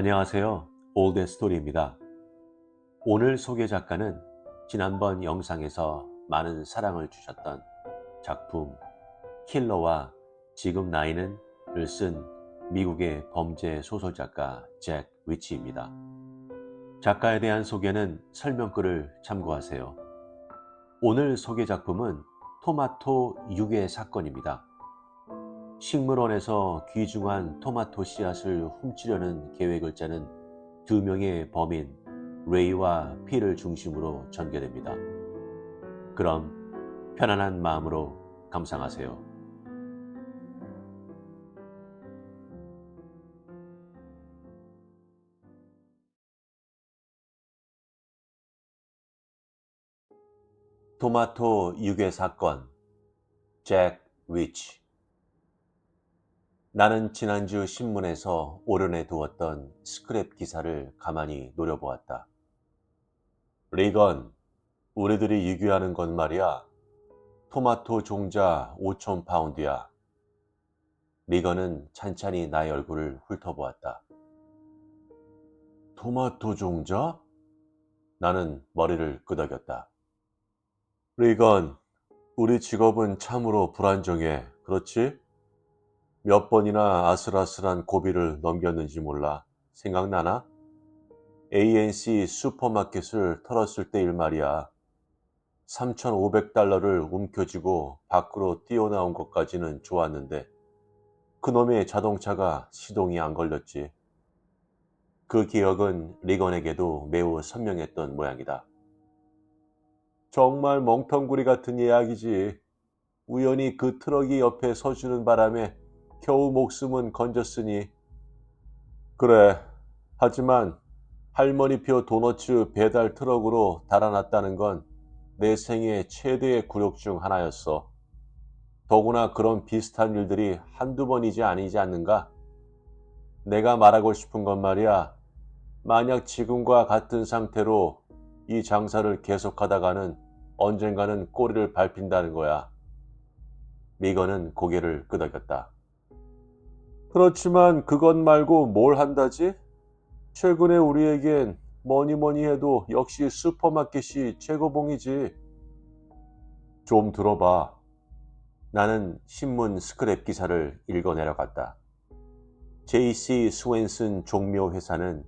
안녕하세요. 올드스토리입니다. 오늘 소개 작가는 지난번 영상에서 많은 사랑을 주셨던 작품 킬러와 지금 나이는을 쓴 미국의 범죄 소설작가 잭 리치입니다. 작가에 대한 소개는 설명글을 참고하세요. 오늘 소개 작품은 토마토 유괴 사건입니다. 식물원에서 귀중한 토마토 씨앗을 훔치려는 계획을 짜는 두 명의 범인 레이와 필을 중심으로 전개됩니다. 그럼 편안한 마음으로 감상하세요. 토마토 유괴 사건 잭 리치. 나는 지난주 신문에서 오른해 두었던 스크랩 기사를 가만히 노려보았다. 리건, 우리들이 유기하는 건 말이야. 토마토 종자 5,000파운드야. 리건은 찬찬히 나의 얼굴을 훑어보았다. 토마토 종자? 나는 머리를 끄덕였다. 리건, 우리 직업은 참으로 불안정해. 그렇지? 몇 번이나 아슬아슬한 고비를 넘겼는지 몰라. 생각나나? ANC 슈퍼마켓을 털었을 때 일 말이야. 3,500달러를 움켜쥐고 밖으로 뛰어나온 것까지는 좋았는데 그놈의 자동차가 시동이 안 걸렸지. 그 기억은 리건에게도 매우 선명했던 모양이다. 정말 멍텅구리 같은 이야기지. 우연히 그 트럭이 옆에 서주는 바람에 겨우 목숨은 건졌으니. 그래. 하지만 할머니표 도너츠 배달 트럭으로 달아났다는 건 내 생애 최대의 굴욕 중 하나였어. 더구나 그런 비슷한 일들이 한두 번이지 아니지 않는가? 내가 말하고 싶은 건 말이야. 만약 지금과 같은 상태로 이 장사를 계속하다가는 언젠가는 꼬리를 밟힌다는 거야. 리건은 고개를 끄덕였다. 그렇지만 그것 말고 뭘 한다지? 최근에 우리에겐 뭐니 해도 역시 슈퍼마켓이 최고봉이지. 좀 들어봐. 나는 신문 스크랩 기사를 읽어 내려갔다. JC 스웬슨 종묘 회사는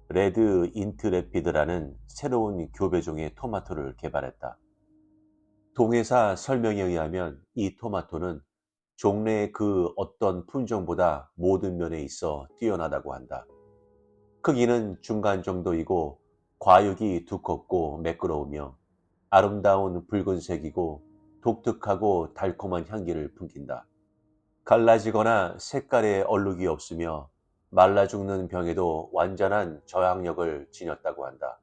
레드 인트레피드라는 새로운 교배종의 토마토를 개발했다. 동회사 설명에 의하면 이 토마토는 종래의 그 어떤 품종보다 모든 면에 있어 뛰어나다고 한다. 크기는 중간 정도이고 과육이 두껍고 매끄러우며 아름다운 붉은색이고 독특하고 달콤한 향기를 풍긴다. 갈라지거나 색깔에 얼룩이 없으며 말라 죽는 병에도 완전한 저항력을 지녔다고 한다.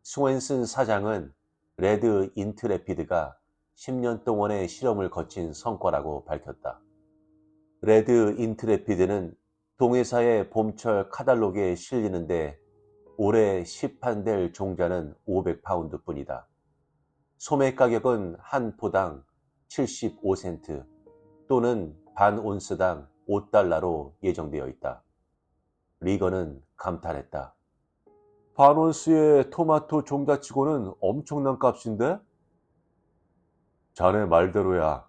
스웬슨 사장은 레드 인트레피드가 10년 동안의 실험을 거친 성과라고 밝혔다. 레드 인트레피드는 동회사의 봄철 카달로그에 실리는데 올해 시판될 종자는 500파운드 뿐이다. 소매 가격은 한 포당 75센트 또는 반 온스당 5달러로 예정되어 있다. 리건은 감탄했다. 반 온스의 토마토 종자치고는 엄청난 값인데? 자네 말대로야.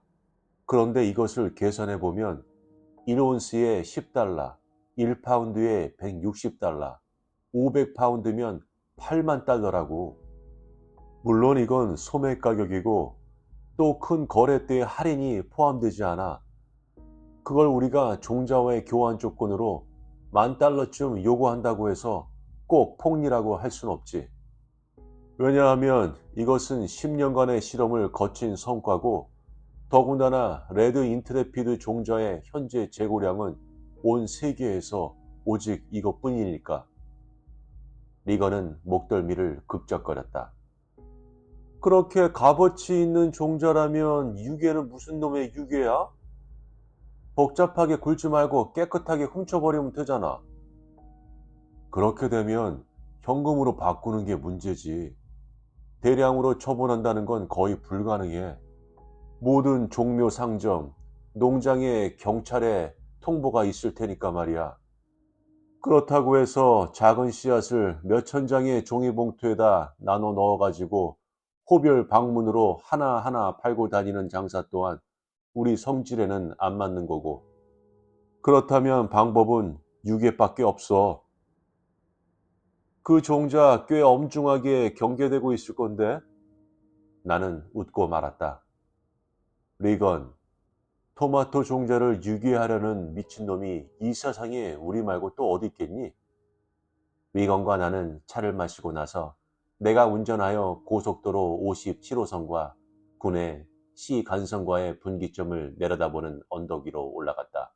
그런데 이것을 계산해보면 1온스에 10달러, 1파운드에 160달러, 500파운드면 8만 달러라고. 물론 이건 소매 가격이고 또 큰 거래 때 할인이 포함되지 않아. 그걸 우리가 종자와의 교환 조건으로 10,000달러쯤 요구한다고 해서 꼭 폭리라고 할 순 없지. 왜냐하면 이것은 10년간의 실험을 거친 성과고 더군다나 레드 인트레피드 종자의 현재 재고량은 온 세계에서 오직 이것뿐이니까. 리건은 목덜미를 극적거렸다. 그렇게 값어치 있는 종자라면 유괴는 무슨 놈의 유괴야? 복잡하게 굴지 말고 깨끗하게 훔쳐버리면 되잖아. 그렇게 되면 현금으로 바꾸는 게 문제지. 대량으로 처분한다는 건 거의 불가능해. 모든 종묘 상점, 농장에 경찰에 통보가 있을 테니까 말이야. 그렇다고 해서 작은 씨앗을 몇천 장의 종이봉투에다 나눠 넣어가지고 호별 방문으로 하나하나 팔고 다니는 장사 또한 우리 성질에는 안 맞는 거고. 그렇다면 방법은 유개밖에 없어. 그 종자 꽤 엄중하게 경계되고 있을 건데. 나는 웃고 말았다. 리건, 토마토 종자를 유기하려는 미친놈이 이 세상에 우리 말고 또 어디 있겠니? 리건과 나는 차를 마시고 나서 내가 운전하여 고속도로 57호선과 군의 시 간선과의 분기점을 내려다보는 언덕 위로 올라갔다.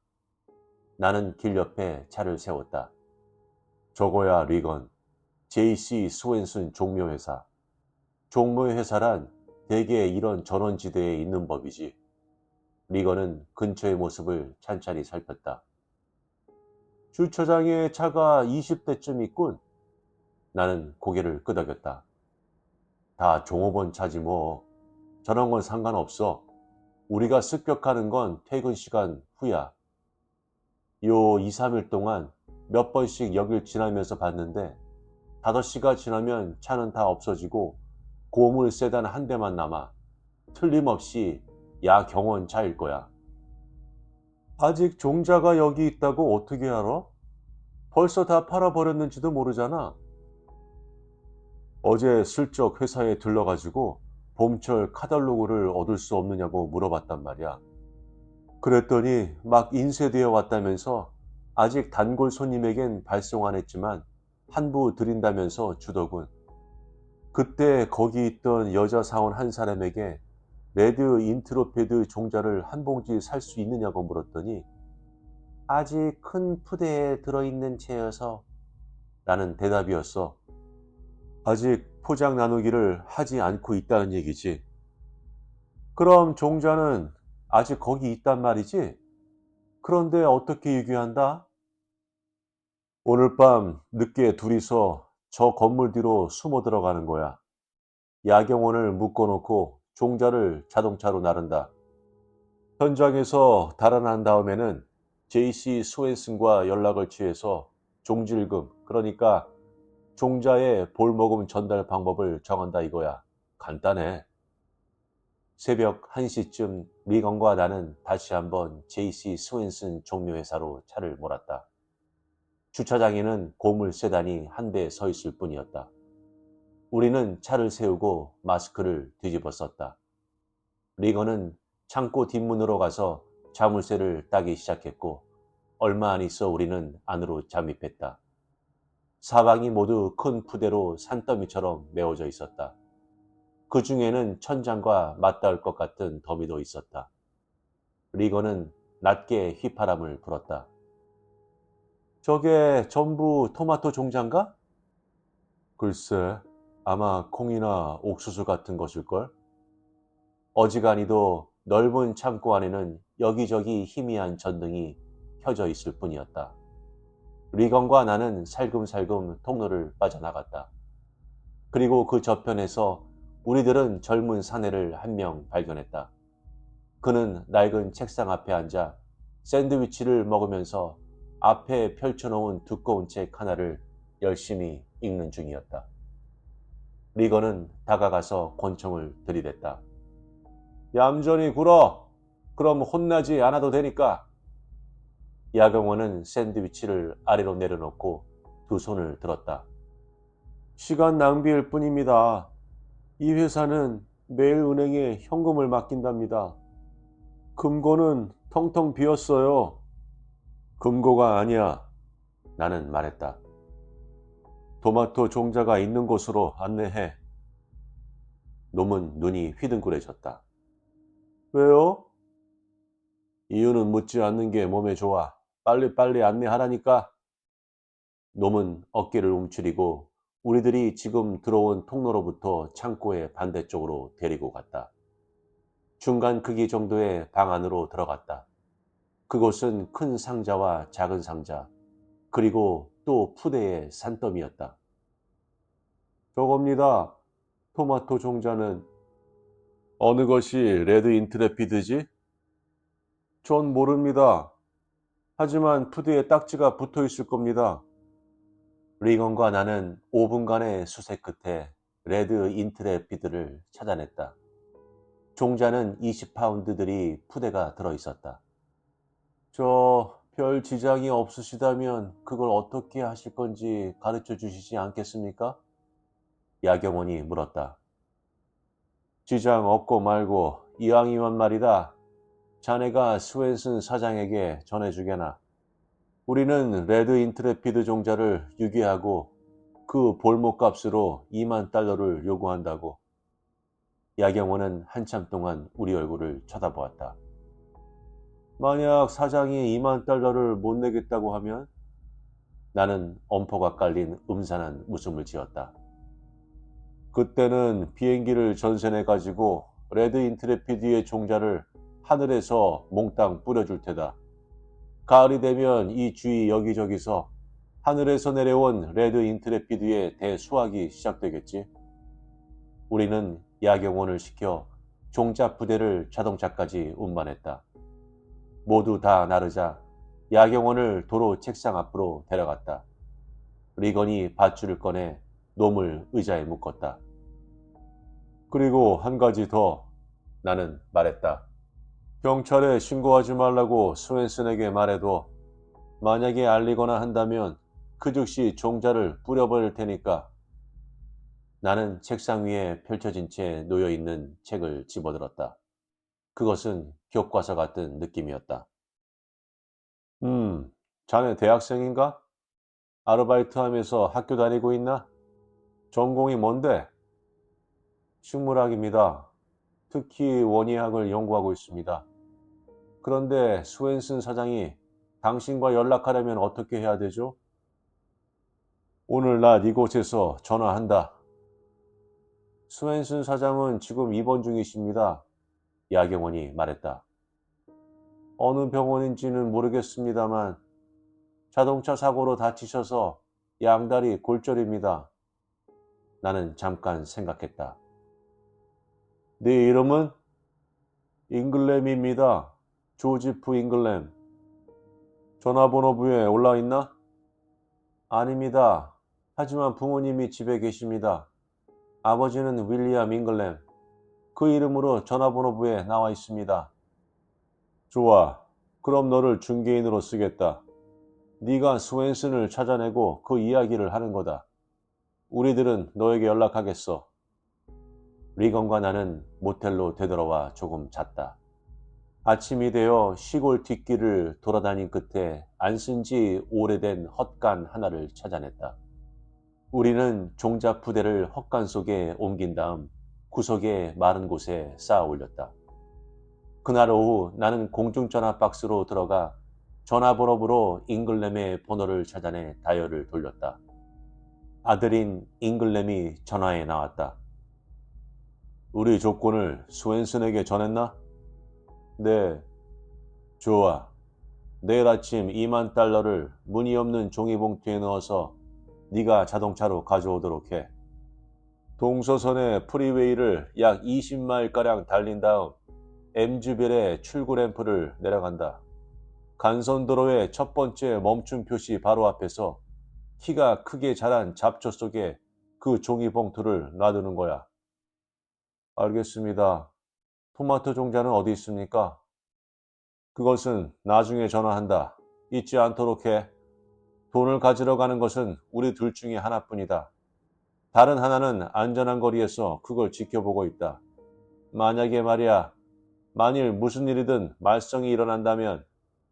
나는 길 옆에 차를 세웠다. 저거야, 리건. JC 스웬슨 종묘회사. 종묘회사란 대개 이런 전원지대에 있는 법이지. 리건은 근처의 모습을 찬찬히 살폈다. 주차장에 차가 20대쯤 있군. 나는 고개를 끄덕였다. 다 종업원 차지 뭐. 저런 건 상관없어. 우리가 습격하는 건 퇴근 시간 후야. 요 2, 3일 동안 몇 번씩 여길 지나면서 봤는데 5시가 지나면 차는 다 없어지고 고물 세단 한 대만 남아. 틀림없이 야경원 차일 거야. 아직 종자가 여기 있다고 어떻게 알아? 벌써 다 팔아버렸는지도 모르잖아. 어제 슬쩍 회사에 들러가지고 봄철 카탈로그를 얻을 수 없느냐고 물어봤단 말이야. 그랬더니 막 인쇄되어 왔다면서 아직 단골 손님에겐 발송 안 했지만 한부 드린다면서 주더군. 그때 거기 있던 여자 사원 한 사람에게 레드 인트로페드 종자를 한 봉지 살 수 있느냐고 물었더니 아직 큰 푸대에 들어있는 채여서 라는 대답이었어. 아직 포장 나누기를 하지 않고 있다는 얘기지. 그럼 종자는 아직 거기 있단 말이지? 그런데 어떻게 유기한다? 오늘 밤 늦게 둘이서 저 건물 뒤로 숨어 들어가는 거야. 야경원을 묶어놓고 종자를 자동차로 나른다. 현장에서 달아난 다음에는 JC 스웬슨과 연락을 취해서 종질금, 그러니까 종자의 볼모금 전달 방법을 정한다 이거야. 간단해. 새벽 1시쯤 리건과 나는 다시 한번 JC 스웬슨 종묘회사로 차를 몰았다. 주차장에는 고물 세단이 한 대 서 있을 뿐이었다. 우리는 차를 세우고 마스크를 뒤집어 썼다. 리건은 창고 뒷문으로 가서 자물쇠를 따기 시작했고 얼마 안 있어 우리는 안으로 잠입했다. 사방이 모두 큰 푸대로 산더미처럼 메워져 있었다. 그 중에는 천장과 맞닿을 것 같은 더미도 있었다. 리건은 낮게 휘파람을 불었다. 저게 전부 토마토 종자인가? 글쎄, 아마 콩이나 옥수수 같은 것일걸? 어지간히도 넓은 창고 안에는 여기저기 희미한 전등이 켜져 있을 뿐이었다. 리건과 나는 살금살금 통로를 빠져나갔다. 그리고 그 저편에서 우리들은 젊은 사내를 한 명 발견했다. 그는 낡은 책상 앞에 앉아 샌드위치를 먹으면서 앞에 펼쳐놓은 두꺼운 책 하나를 열심히 읽는 중이었다. 리건은 다가가서 권총을 들이댔다. 얌전히 굴어. 그럼 혼나지 않아도 되니까. 야경원은 샌드위치를 아래로 내려놓고 두 손을 들었다. 시간 낭비일 뿐입니다. 이 회사는 매일 은행에 현금을 맡긴답니다. 금고는 텅텅 비었어요. 금고가 아니야. 나는 말했다. 토마토 종자가 있는 곳으로 안내해. 놈은 눈이 휘둥그레졌다. 왜요? 이유는 묻지 않는 게 몸에 좋아. 빨리빨리 안내하라니까. 놈은 어깨를 움츠리고 우리들이 지금 들어온 통로로부터 창고의 반대쪽으로 데리고 갔다. 중간 크기 정도의 방 안으로 들어갔다. 그곳은 큰 상자와 작은 상자, 그리고 또 푸대의 산더미였다. 저겁니다. 토마토 종자는. 어느 것이 레드 인트레피드지? 전 모릅니다. 하지만 푸드에 딱지가 붙어 있을 겁니다. 리건과 나는 5분간의 수색 끝에 레드 인트레피드를 찾아냈다. 종자는 20파운드들이 푸대가 들어있었다. 별 지장이 없으시다면 그걸 어떻게 하실 건지 가르쳐 주시지 않겠습니까? 야경원이 물었다. 지장 없고 말고 이왕이면 말이다. 자네가 스웬슨 사장에게 전해주게나. 우리는 레드 인트레피드 종자를 유기하고 그 볼모값으로 2만 달러를 요구한다고. 야경원은 한참 동안 우리 얼굴을 쳐다보았다. 만약 사장이 2만 달러를 못 내겠다고 하면? 나는 엄포가 깔린 음산한 웃음을 지었다. 그때는 비행기를 전선해 가지고 레드 인트레피드의 종자를 하늘에서 몽땅 뿌려줄 테다. 가을이 되면 이 주위 여기저기서 하늘에서 내려온 레드 인트레피드의 대수확이 시작되겠지. 우리는 야경원을 시켜 종자 부대를 자동차까지 운반했다. 모두 다 나르자 야경원을 도로 책상 앞으로 데려갔다. 리건이 밧줄을 꺼내 놈을 의자에 묶었다. 그리고 한 가지 더, 나는 말했다. 경찰에 신고하지 말라고 스웬슨에게 말해도 만약에 알리거나 한다면 그 즉시 종자를 뿌려버릴 테니까. 나는 책상 위에 펼쳐진 채 놓여있는 책을 집어들었다. 그것은 교과서 같은 느낌이었다. 자네 대학생인가? 아르바이트하면서 학교 다니고 있나? 전공이 뭔데? 식물학입니다. 특히 원예학을 연구하고 있습니다. 그런데 스웬슨 사장이 당신과 연락하려면 어떻게 해야 되죠? 오늘 낮 이곳에서 전화한다. 스웬슨 사장은 지금 입원 중이십니다. 야경원이 말했다. 어느 병원인지는 모르겠습니다만 자동차 사고로 다치셔서 양다리 골절입니다. 나는 잠깐 생각했다. 네 이름은? 잉글램입니다. 조지프 잉글램. 전화번호부에 올라있나? 아닙니다. 하지만 부모님이 집에 계십니다. 아버지는 윌리엄 잉글램. 그 이름으로 전화번호부에 나와 있습니다. 좋아. 그럼 너를 중개인으로 쓰겠다. 네가 스웬슨을 찾아내고 그 이야기를 하는 거다. 우리들은 너에게 연락하겠어. 리건과 나는 모텔로 되돌아와 조금 잤다. 아침이 되어 시골 뒷길을 돌아다닌 끝에 안 쓴 지 오래된 헛간 하나를 찾아냈다. 우리는 종자 푸대를 헛간 속에 옮긴 다음 구석의 마른 곳에 쌓아 올렸다. 그날 오후 나는 공중전화 박스로 들어가 전화번호부로 잉글램의 번호를 찾아내 다이얼을 돌렸다. 아들인 잉글램이 전화에 나왔다. 우리 조건을 스웬슨에게 전했나? 네. 좋아. 내일 아침 2만 달러를 무늬 없는 종이봉투에 넣어서 네가 자동차로 가져오도록 해. 동서선의 프리웨이를 약 20마일가량 달린 다음 엠즈빌의 출구 램프를 내려간다. 간선도로의 첫 번째 멈춤 표시 바로 앞에서 키가 크게 자란 잡초 속에 그 종이봉투를 놔두는 거야. 알겠습니다. 토마토 종자는 어디 있습니까? 그것은 나중에 전화한다. 잊지 않도록 해. 돈을 가지러 가는 것은 우리 둘 중에 하나뿐이다. 다른 하나는 안전한 거리에서 그걸 지켜보고 있다. 만약에 말이야, 만일 무슨 일이든 말썽이 일어난다면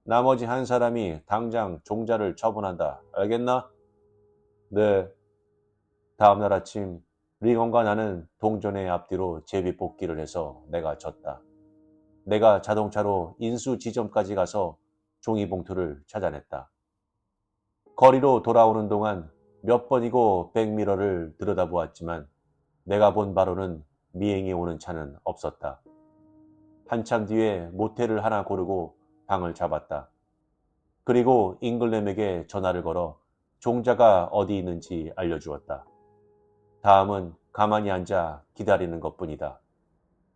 나머지 한 사람이 당장 종자를 처분한다. 알겠나? 네. 다음날 아침 리건과 나는 동전의 앞뒤로 제비뽑기를 해서 내가 졌다. 내가 자동차로 인수 지점까지 가서 종이봉투를 찾아냈다. 거리로 돌아오는 동안 몇 번이고 백미러를 들여다보았지만 내가 본 바로는 미행이 오는 차는 없었다. 한참 뒤에 모텔을 하나 고르고 방을 잡았다. 그리고 잉글램에게 전화를 걸어 종자가 어디 있는지 알려주었다. 다음은 가만히 앉아 기다리는 것뿐이다.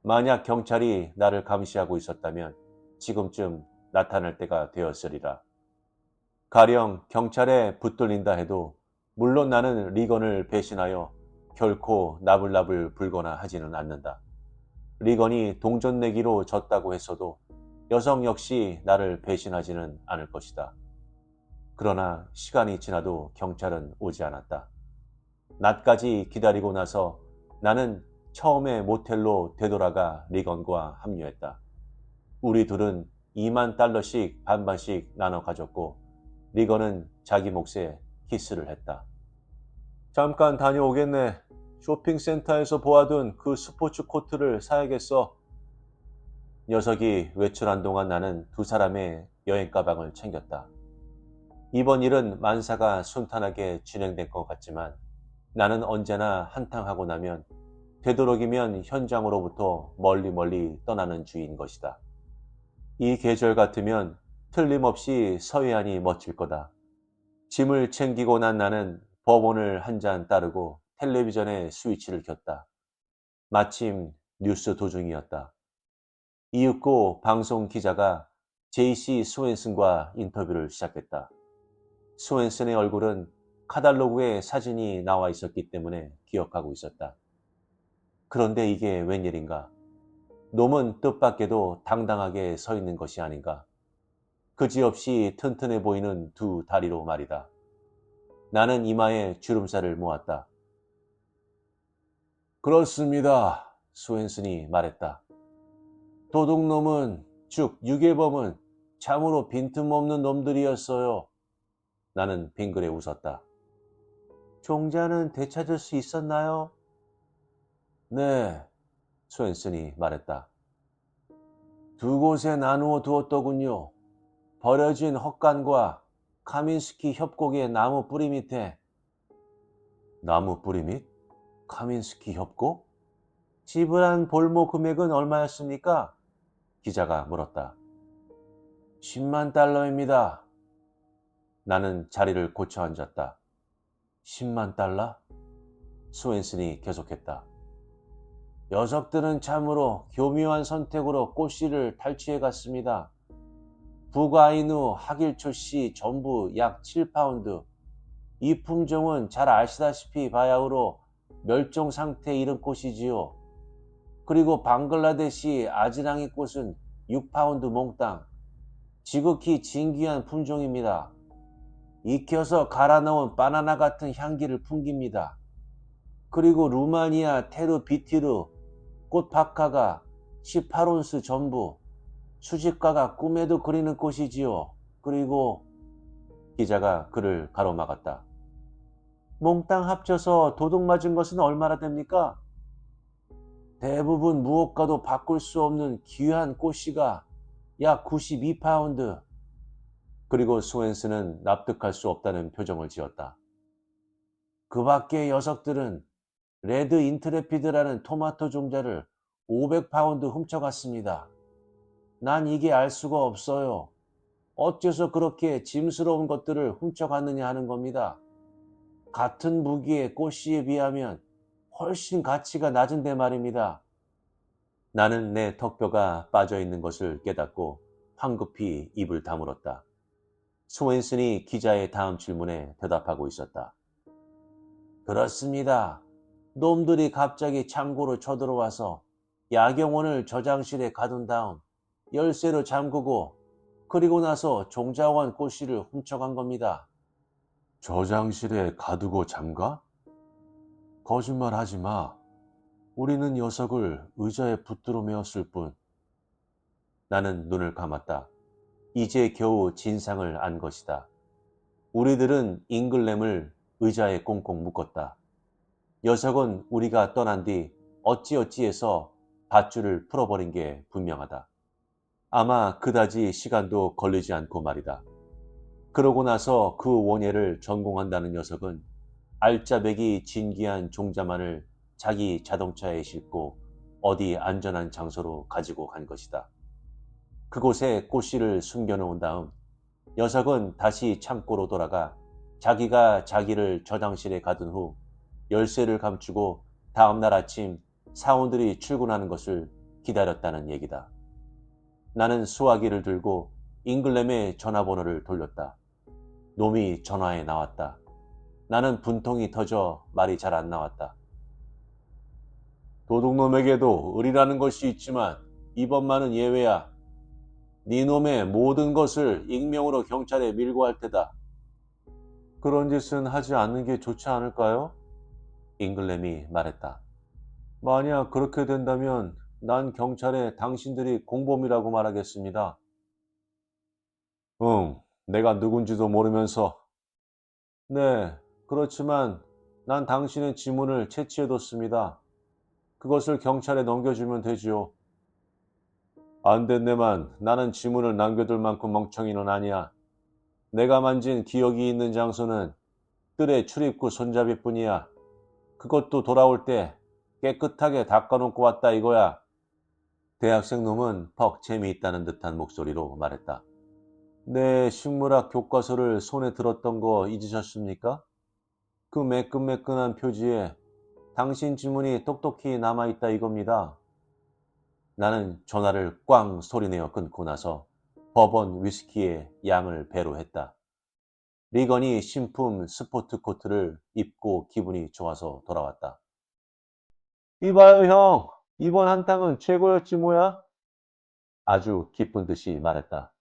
만약 경찰이 나를 감시하고 있었다면 지금쯤 나타날 때가 되었으리라. 가령 경찰에 붙들린다 해도 물론 나는 리건을 배신하여 결코 나불나불 불거나 하지는 않는다. 리건이 동전 내기로 졌다고 했어도 여성 역시 나를 배신하지는 않을 것이다. 그러나 시간이 지나도 경찰은 오지 않았다. 낮까지 기다리고 나서 나는 처음에 모텔로 되돌아가 리건과 합류했다. 우리 둘은 2만 달러씩 반반씩 나눠 가졌고 리건은 자기 몫에 키스를 했다. 잠깐 다녀오겠네. 쇼핑센터에서 보아둔 그 스포츠 코트를 사야겠어. 녀석이 외출한 동안 나는 두 사람의 여행 가방을 챙겼다. 이번 일은 만사가 순탄하게 진행된 것 같지만 나는 언제나 한탕하고 나면 되도록이면 현장으로부터 멀리 떠나는 주의인 것이다. 이 계절 같으면 틀림없이 서해안이 멋질 거다. 짐을 챙기고 난 나는 버번을 한 잔 따르고 텔레비전에 스위치를 켰다. 마침 뉴스 도중이었다. 이윽고 방송 기자가 제이씨 스웬슨과 인터뷰를 시작했다. 스웬슨의 얼굴은 카탈로그에 사진이 나와 있었기 때문에 기억하고 있었다. 그런데 이게 웬일인가? 놈은 뜻밖에도 당당하게 서 있는 것이 아닌가? 그지없이 튼튼해 보이는 두 다리로 말이다. 나는 이마에 주름살을 모았다. 그렇습니다. 스웬슨이 말했다. 도둑놈은, 즉 유괴범은 참으로 빈틈없는 놈들이었어요. 나는 빙그레 웃었다. 종자는 되찾을 수 있었나요? 네, 스웬슨이 말했다. 두 곳에 나누어 두었더군요. 버려진 헛간과 카민스키 협곡의 나무 뿌리 밑에. 나무 뿌리 밑? 카민스키 협곡? 지불한 볼모 금액은 얼마였습니까? 기자가 물었다. 10만 달러입니다. 나는 자리를 고쳐 앉았다. 10만 달러? 스웬슨이 계속했다. 녀석들은 참으로 교묘한 선택으로 꽃씨를 탈취해 갔습니다. 북아이누 하길초씨 전부 약 7파운드. 이 품종은 잘 아시다시피 바야흐로 멸종 상태에 이른 꽃이지요. 그리고 방글라데시 아지랑이 꽃은 6파운드 몽땅. 지극히 진귀한 품종입니다. 익혀서 갈아 넣은 바나나 같은 향기를 풍깁니다. 그리고 루마니아 테르비티르 꽃박하가 18온스 전부. 수집가가 꿈에도 그리는 꽃이지요. 그리고 기자가 그를 가로막았다. 몽땅 합쳐서 도둑 맞은 것은 얼마나 됩니까? 대부분 무엇과도 바꿀 수 없는 귀한 꽃씨가 약 92파운드. 그리고 스웬슨은 납득할 수 없다는 표정을 지었다. 그 밖의 녀석들은 레드 인트레피드라는 토마토 종자를 500파운드 훔쳐갔습니다. 난 이게 알 수가 없어요. 어째서 그렇게 짐스러운 것들을 훔쳐갔느냐 하는 겁니다. 같은 무기의 꽃씨에 비하면 훨씬 가치가 낮은데 말입니다. 나는 내 턱뼈가 빠져있는 것을 깨닫고 황급히 입을 다물었다. 스웬슨이 기자의 다음 질문에 대답하고 있었다. 그렇습니다. 놈들이 갑자기 창고로 쳐들어와서 야경원을 저장실에 가둔 다음 열쇠로 잠그고 그리고 나서 종자원 꽃씨를 훔쳐간 겁니다. 저장실에 가두고 잠가? 거짓말 하지 마. 우리는 녀석을 의자에 붙들어 메었을 뿐. 나는 눈을 감았다. 이제 겨우 진상을 안 것이다. 우리들은 잉글램을 의자에 꽁꽁 묶었다. 녀석은 우리가 떠난 뒤 어찌어찌해서 밧줄을 풀어버린 게 분명하다. 아마 그다지 시간도 걸리지 않고 말이다. 그러고 나서 그 원예를 전공한다는 녀석은 알짜배기 진귀한 종자만을 자기 자동차에 싣고 어디 안전한 장소로 가지고 간 것이다. 그곳에 꽃씨를 숨겨놓은 다음 녀석은 다시 창고로 돌아가 자기가 자기를 저장실에 가둔 후 열쇠를 감추고 다음날 아침 사원들이 출근하는 것을 기다렸다는 얘기다. 나는 수화기를 들고 잉글램의 전화번호를 돌렸다. 놈이 전화에 나왔다. 나는 분통이 터져 말이 잘 안 나왔다. 도둑놈에게도 의리라는 것이 있지만 이번만은 예외야. 네 놈의 모든 것을 익명으로 경찰에 밀고 할 테다. 그런 짓은 하지 않는 게 좋지 않을까요? 잉글램이 말했다. 만약 그렇게 된다면 난 경찰에 당신들이 공범이라고 말하겠습니다. 응, 내가 누군지도 모르면서. 네, 그렇지만 난 당신의 지문을 채취해뒀습니다. 그것을 경찰에 넘겨주면 되지요. 안 됐네만 나는 지문을 남겨둘 만큼 멍청이는 아니야. 내가 만진 기억이 있는 장소는 뜰의 출입구 손잡이뿐이야. 그것도 돌아올 때 깨끗하게 닦아놓고 왔다 이거야. 대학생 놈은 퍽 재미있다는 듯한 목소리로 말했다. 내 식물학 교과서를 손에 들었던 거 잊으셨습니까? 그 매끈매끈한 표지에 당신 지문이 똑똑히 남아있다 이겁니다. 나는 전화를 꽝 소리내어 끊고 나서 버번 위스키의 양을 배로 했다. 리건이 신품 스포트 코트를 입고 기분이 좋아서 돌아왔다. 이봐요, 형. 이번 한탕은 최고였지 뭐야? 아주 기쁜 듯이 말했다.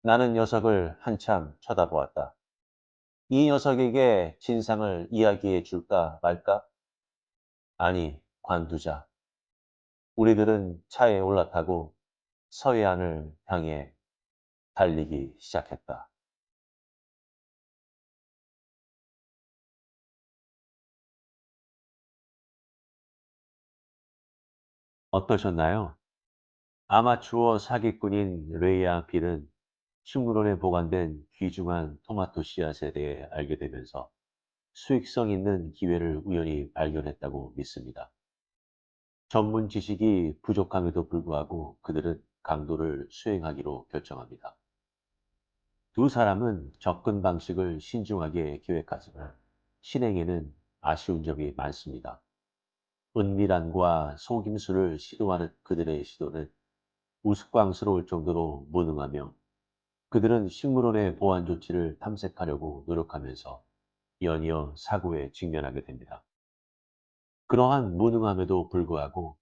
나는 녀석을 한참 쳐다보았다. 이 녀석에게 진상을 이야기해 줄까 말까? 아니, 관두자. 우리들은 차에 올라타고 서해안을 향해 달리기 시작했다. 어떠셨나요? 아마추어 사기꾼인 레이아 빌은 식물원에 보관된 귀중한 토마토 씨앗에 대해 알게 되면서 수익성 있는 기회를 우연히 발견했다고 믿습니다. 전문 지식이 부족함에도 불구하고 그들은 강도를 수행하기로 결정합니다. 두 사람은 접근 방식을 신중하게 계획하지만 실행에는 아쉬운 점이 많습니다. 은밀함과 속임수를 시도하는 그들의 시도는 우스꽝스러울 정도로 무능하며 그들은 식물원의 보안 조치를 탐색하려고 노력하면서 연이어 사고에 직면하게 됩니다. 그러한 무능함에도 불구하고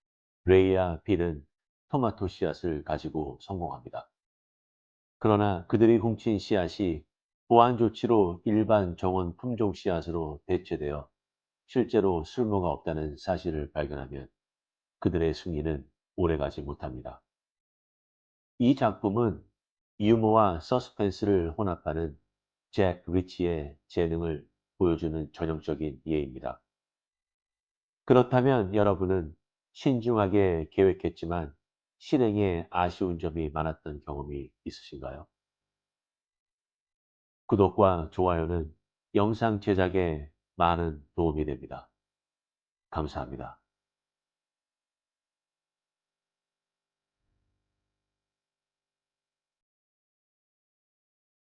레이와 빌은 토마토 씨앗을 가지고 성공합니다. 그러나 그들이 훔친 씨앗이 보안 조치로 일반 정원 품종 씨앗으로 대체되어 실제로 쓸모가 없다는 사실을 발견하면 그들의 승리는 오래가지 못합니다. 이 작품은 유머와 서스펜스를 혼합하는 잭 리치의 재능을 보여주는 전형적인 예입니다. 그렇다면 여러분은 신중하게 계획했지만 실행에 아쉬운 점이 많았던 경험이 있으신가요? 구독과 좋아요는 영상 제작에 많은 도움이 됩니다. 감사합니다.